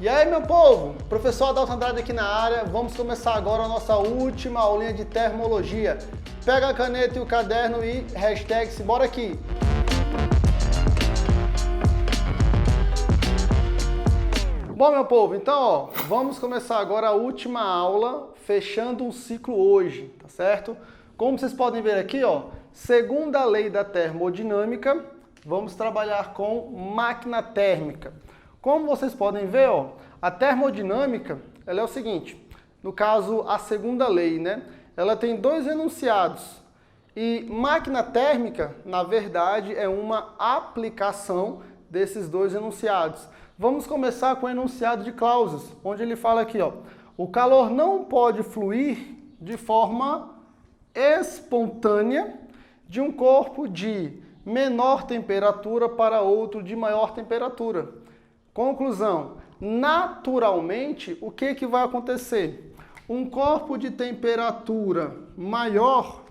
E aí, meu povo, professor Adalto Andrade aqui na área, vamos começar agora a nossa última aulinha de termologia. Pega a caneta e o caderno e hashtag simbora aqui. Bom, meu povo, então, vamos começar agora a última aula, fechando um ciclo hoje, tá certo? Como vocês podem ver aqui, segundo a lei da termodinâmica, vamos trabalhar com máquina térmica. Como vocês podem ver, a termodinâmica, ela é o seguinte, no caso, a segunda lei, né? Ela tem dois enunciados. E máquina térmica, na verdade, é uma aplicação desses dois enunciados. Vamos começar com o enunciado de Clausius, onde ele fala aqui, o calor não pode fluir de forma espontânea de um corpo de menor temperatura para outro de maior temperatura. Conclusão, naturalmente, o que vai acontecer? Um corpo de temperatura maior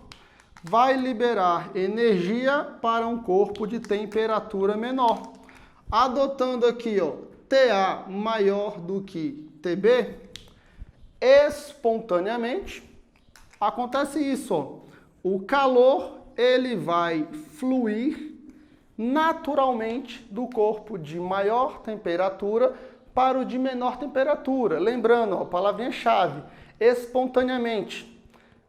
vai liberar energia para um corpo de temperatura menor. Adotando aqui, TA maior do que TB, espontaneamente, acontece isso, o calor ele vai fluir naturalmente do corpo de maior temperatura para o de menor temperatura. Lembrando, palavrinha-chave, espontaneamente.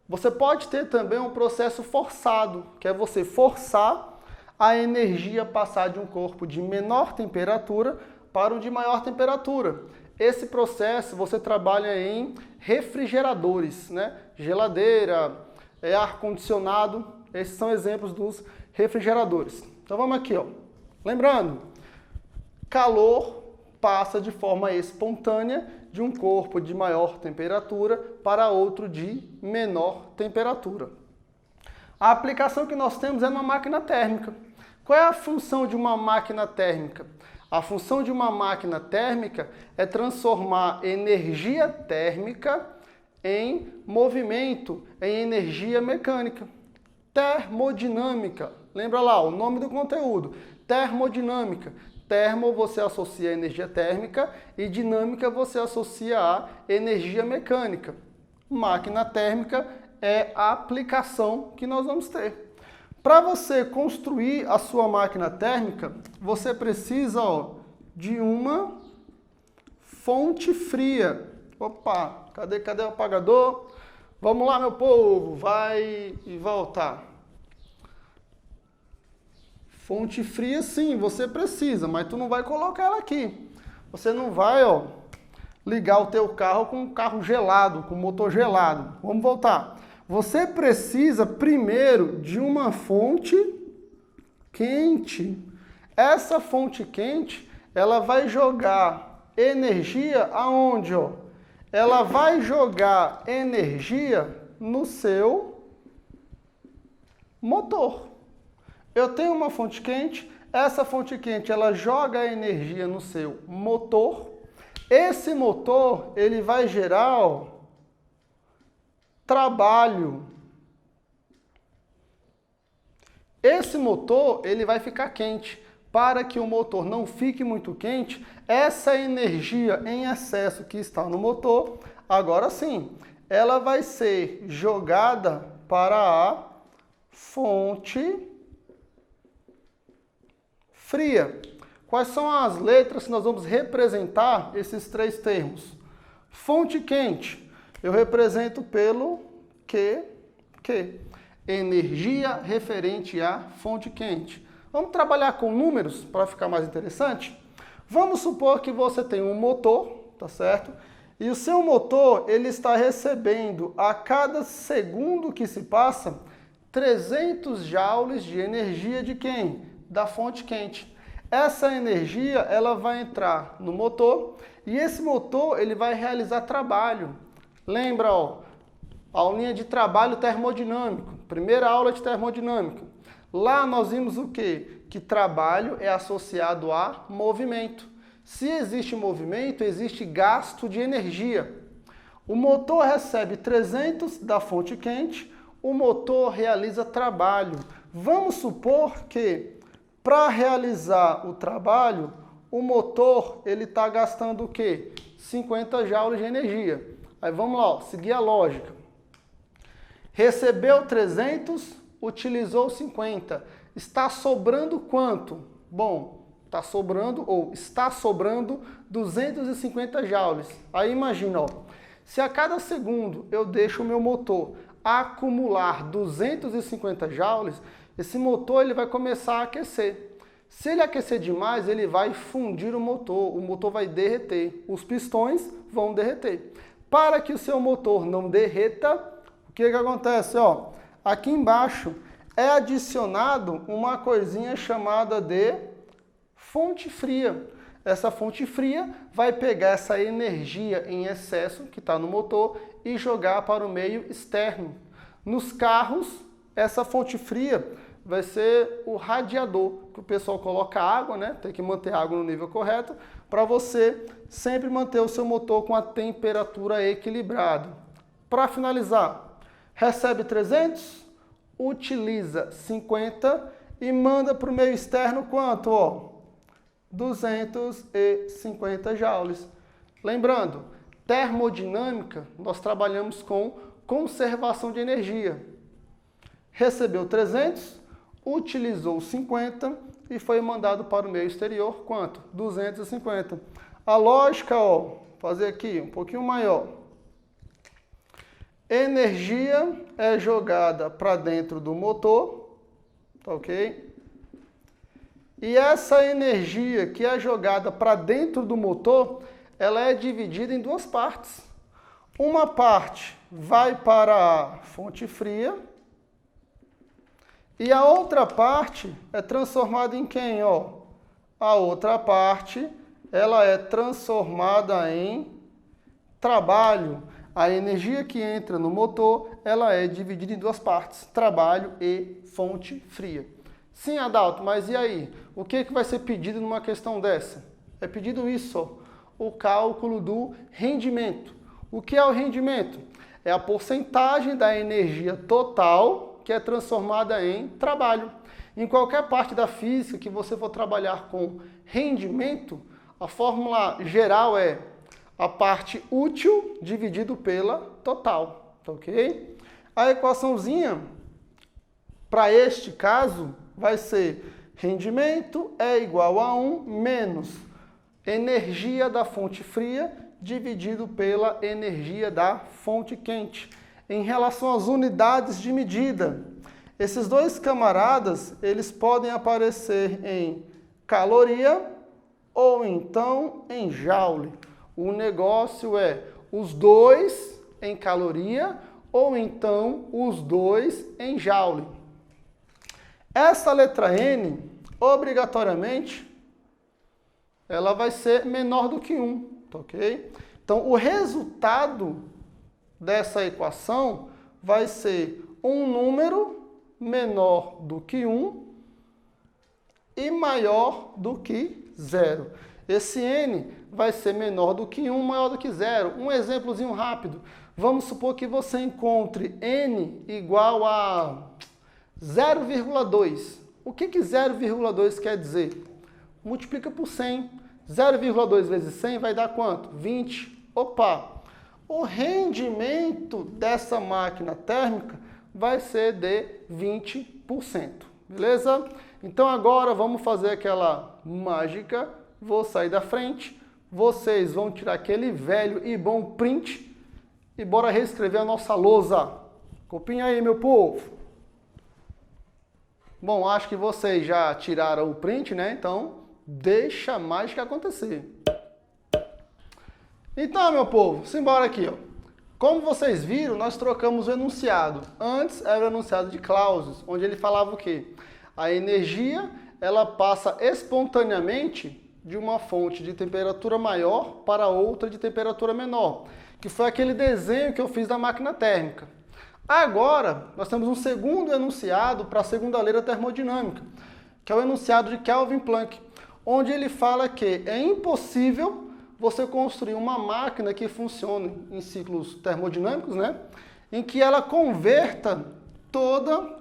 Você pode ter também um processo forçado, que é você forçar a energia passar de um corpo de menor temperatura para um de maior temperatura. Esse processo você trabalha em refrigeradores, né? Geladeira, ar-condicionado, esses são exemplos dos refrigeradores. Então vamos aqui, Lembrando, calor passa de forma espontânea de um corpo de maior temperatura para outro de menor temperatura. A aplicação que nós temos é uma máquina térmica. Qual é a função de uma máquina térmica? A função de uma máquina térmica é transformar energia térmica em movimento, em energia mecânica. Termodinâmica. Lembra lá, o nome do conteúdo. Termodinâmica. Termo você associa a energia térmica e dinâmica você associa a energia mecânica. Máquina térmica é a aplicação que nós vamos ter. Para você construir a sua máquina térmica, você precisa de uma fonte fria. Opa, cadê o apagador? Vamos lá, meu povo, vai e volta. Fonte fria, sim, você precisa, mas tu não vai colocar ela aqui. Você não vai, ligar o teu carro com um carro gelado, com motor gelado. Vamos voltar. Você precisa primeiro de uma fonte quente. Essa fonte quente, ela vai jogar energia aonde, Ela vai jogar energia no seu motor. Eu tenho uma fonte quente, essa fonte quente ela joga energia no seu motor. Esse motor ele vai gerar trabalho. Esse motor ele vai ficar quente. Para que o motor não fique muito quente, essa energia em excesso que está no motor, agora sim, ela vai ser jogada para a fonte fria. Quais são as letras que nós vamos representar esses três termos? Fonte quente, eu represento pelo Q. Energia referente à fonte quente. Vamos trabalhar com números para ficar mais interessante? Vamos supor que você tem um motor, tá certo? E o seu motor, ele está recebendo a cada segundo que se passa 300 joules de energia de quem? Da fonte quente. Essa energia, ela vai entrar no motor e esse motor, ele vai realizar trabalho. Lembra, a aulinha de trabalho termodinâmico, primeira aula de termodinâmica. Lá nós vimos o quê? Que trabalho é associado a movimento. Se existe movimento, existe gasto de energia. O motor recebe 300 da fonte quente, o motor realiza trabalho. Vamos supor que, para realizar o trabalho, o motor ele está gastando o quê? 50 joules de energia. Aí vamos lá, ó, seguir a lógica. Recebeu 300, utilizou 50. Está sobrando quanto? Bom, está sobrando 250 joules. Aí imagina, ó, se a cada segundo eu deixo o meu motor acumular 250 joules, esse motor ele vai começar a aquecer. Se ele aquecer demais, ele vai fundir o motor vai derreter, os pistões vão derreter. Para que o seu motor não derreta, o que acontece? Ó, aqui embaixo é adicionado uma coisinha chamada de fonte fria. Essa fonte fria vai pegar essa energia em excesso que está no motor e jogar para o meio externo. Nos carros, essa fonte fria vai ser o radiador, que o pessoal coloca água, né? Tem que manter a água no nível correto, para você sempre manter o seu motor com a temperatura equilibrada. Para finalizar, recebe 300, utiliza 50 e manda para o meio externo quanto? Ó, 250 joules. Lembrando, termodinâmica, nós trabalhamos com conservação de energia. Recebeu 300, utilizou 50 e foi mandado para o meio exterior, quanto? 250. A lógica, ó, fazer aqui um pouquinho maior. Energia é jogada para dentro do motor, tá ok? E essa energia que é jogada para dentro do motor, ela é dividida em duas partes. Uma parte vai para a fonte fria, e a outra parte é transformada em quem? Ó, a outra parte ela é transformada em trabalho. A energia que entra no motor ela é dividida em duas partes, trabalho e fonte fria. Sim, Adalto, mas e aí? O que vai ser pedido numa questão dessa? É pedido isso, ó, o cálculo do rendimento. O que é o rendimento? É a porcentagem da energia total que é transformada em trabalho. Em qualquer parte da física que você for trabalhar com rendimento, a fórmula geral é a parte útil dividido pela total, tá ok? A equaçãozinha, para este caso, vai ser rendimento é igual a 1 menos energia da fonte fria dividido pela energia da fonte quente. Em relação às unidades de medida, esses dois camaradas, eles podem aparecer em caloria ou então em joule. O negócio é os dois em caloria ou então os dois em joule. Essa letra N, obrigatoriamente, ela vai ser menor do que 1, tá ok? Então, o resultado dessa equação vai ser um número menor do que 1 e maior do que 0. Esse N vai ser menor do que 1, maior do que 0. Um exemplozinho rápido. Vamos supor que você encontre N igual a 0,2. O que 0,2 quer dizer? Multiplica por 100. 0,2 vezes 100 vai dar quanto? 20. Opa! O rendimento dessa máquina térmica vai ser de 20%, beleza? Então agora vamos fazer aquela mágica, vou sair da frente, vocês vão tirar aquele velho e bom print e bora reescrever a nossa lousa. Copinha aí, meu povo. Bom, acho que vocês já tiraram o print, né? Então deixa a mágica acontecer. Então, meu povo, simbora aqui, ó. Como vocês viram, nós trocamos o enunciado. Antes era o enunciado de Clausius, onde ele falava o quê? A energia, ela passa espontaneamente de uma fonte de temperatura maior para outra de temperatura menor, que foi aquele desenho que eu fiz da máquina térmica. Agora, nós temos um segundo enunciado para a segunda lei da termodinâmica, que é o enunciado de Kelvin Planck, onde ele fala que é impossível você construir uma máquina que funcione em ciclos termodinâmicos, né? Em que ela converta toda...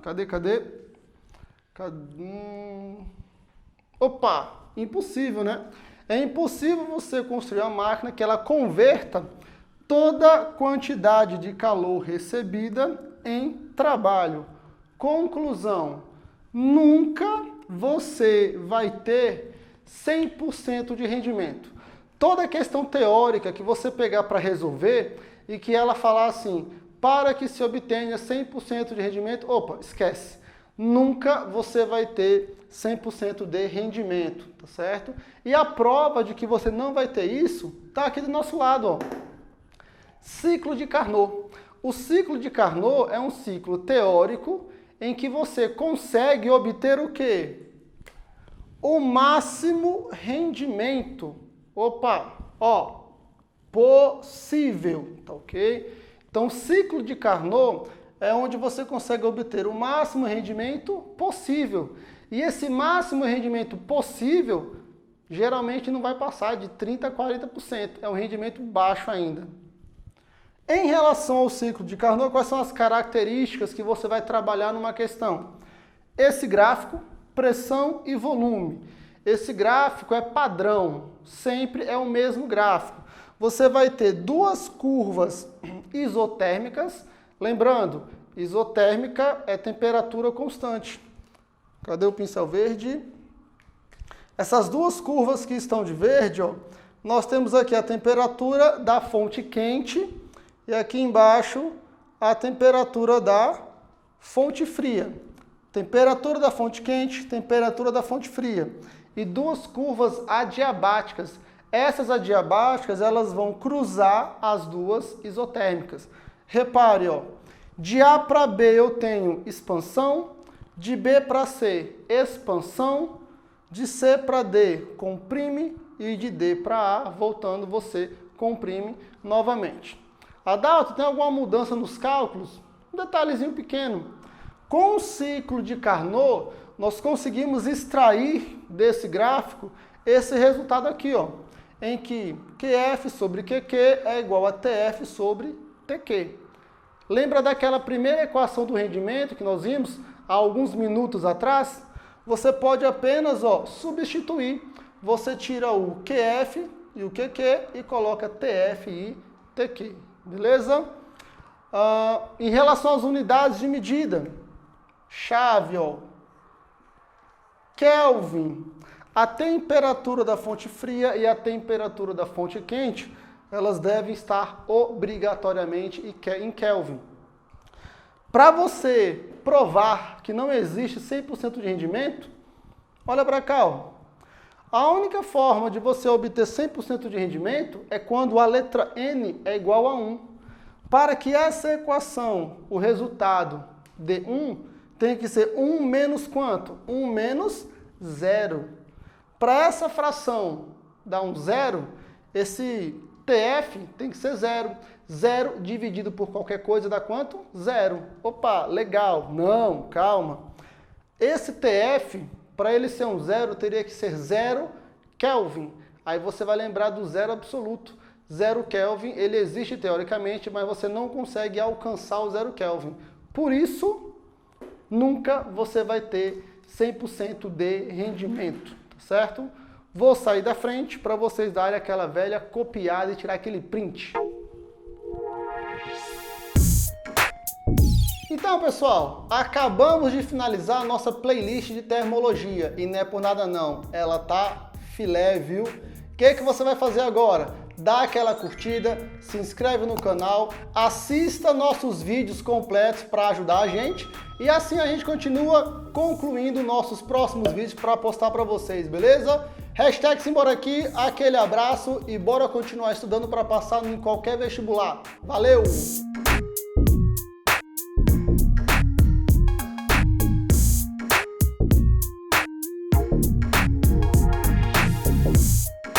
Opa! Impossível, né? É impossível você construir uma máquina que ela converta toda a quantidade de calor recebida em trabalho. Conclusão, nunca você vai ter 100% de rendimento. Toda questão teórica que você pegar para resolver e que ela falar assim, para que se obtenha 100% de rendimento, opa, esquece. Nunca você vai ter 100% de rendimento, tá certo? E a prova de que você não vai ter isso está aqui do nosso lado, ó. Ciclo de Carnot. O ciclo de Carnot é um ciclo teórico em que você consegue obter o quê? O máximo rendimento. Opa, ó, possível, tá ok? Então, o ciclo de Carnot é onde você consegue obter o máximo rendimento possível. E esse máximo rendimento possível, geralmente não vai passar de 30% a 40%. É um rendimento baixo ainda. Em relação ao ciclo de Carnot, quais são as características que você vai trabalhar numa questão? Esse gráfico, pressão e volume. Esse gráfico é padrão, sempre é o mesmo gráfico. Você vai ter duas curvas isotérmicas. Lembrando, isotérmica é temperatura constante. Cadê o pincel verde? Essas duas curvas que estão de verde, ó, nós temos aqui a temperatura da fonte quente e aqui embaixo a temperatura da fonte fria. Temperatura da fonte quente, temperatura da fonte fria. E duas curvas adiabáticas. Essas adiabáticas, elas vão cruzar as duas isotérmicas. Repare, ó, de A para B eu tenho expansão, de B para C, expansão, de C para D, comprime, e de D para A, voltando, você comprime novamente. Adalto, tem alguma mudança nos cálculos? Um detalhezinho pequeno. Com o ciclo de Carnot, nós conseguimos extrair desse gráfico esse resultado aqui, ó, em que QF sobre QQ é igual a TF sobre TQ. Lembra daquela primeira equação do rendimento que nós vimos há alguns minutos atrás? Você pode apenas, ó, substituir. Você tira o QF e o QQ e coloca TF e TQ. Beleza? Em relação às unidades de medida, chave, ó, Kelvin. A temperatura da fonte fria e a temperatura da fonte quente, elas devem estar obrigatoriamente em Kelvin. Para você provar que não existe 100% de rendimento, olha para cá, ó. A única forma de você obter 100% de rendimento é quando a letra N é igual a 1. Para que essa equação, o resultado dê 1, tem que ser 1 menos quanto? 1 menos 0. Para essa fração dar um 0, esse TF tem que ser 0. 0 dividido por qualquer coisa dá quanto? 0. Opa, legal. Não, calma. Esse TF, para ele ser um 0, teria que ser 0 Kelvin. Aí você vai lembrar do zero absoluto. 0 Kelvin, ele existe teoricamente, mas você não consegue alcançar o 0 Kelvin. Por isso, nunca você vai ter 100% de rendimento, tá certo? Vou sair da frente para vocês darem aquela velha copiada e tirar aquele print. Então, pessoal, acabamos de finalizar a nossa playlist de termologia. E não é por nada não, ela tá filé, viu? O que você vai fazer agora? Dá aquela curtida, se inscreve no canal, assista nossos vídeos completos para ajudar a gente. E assim a gente continua concluindo nossos próximos vídeos para postar para vocês, beleza? Hashtag Simbora aqui, aquele abraço e bora continuar estudando para passar em qualquer vestibular. Valeu!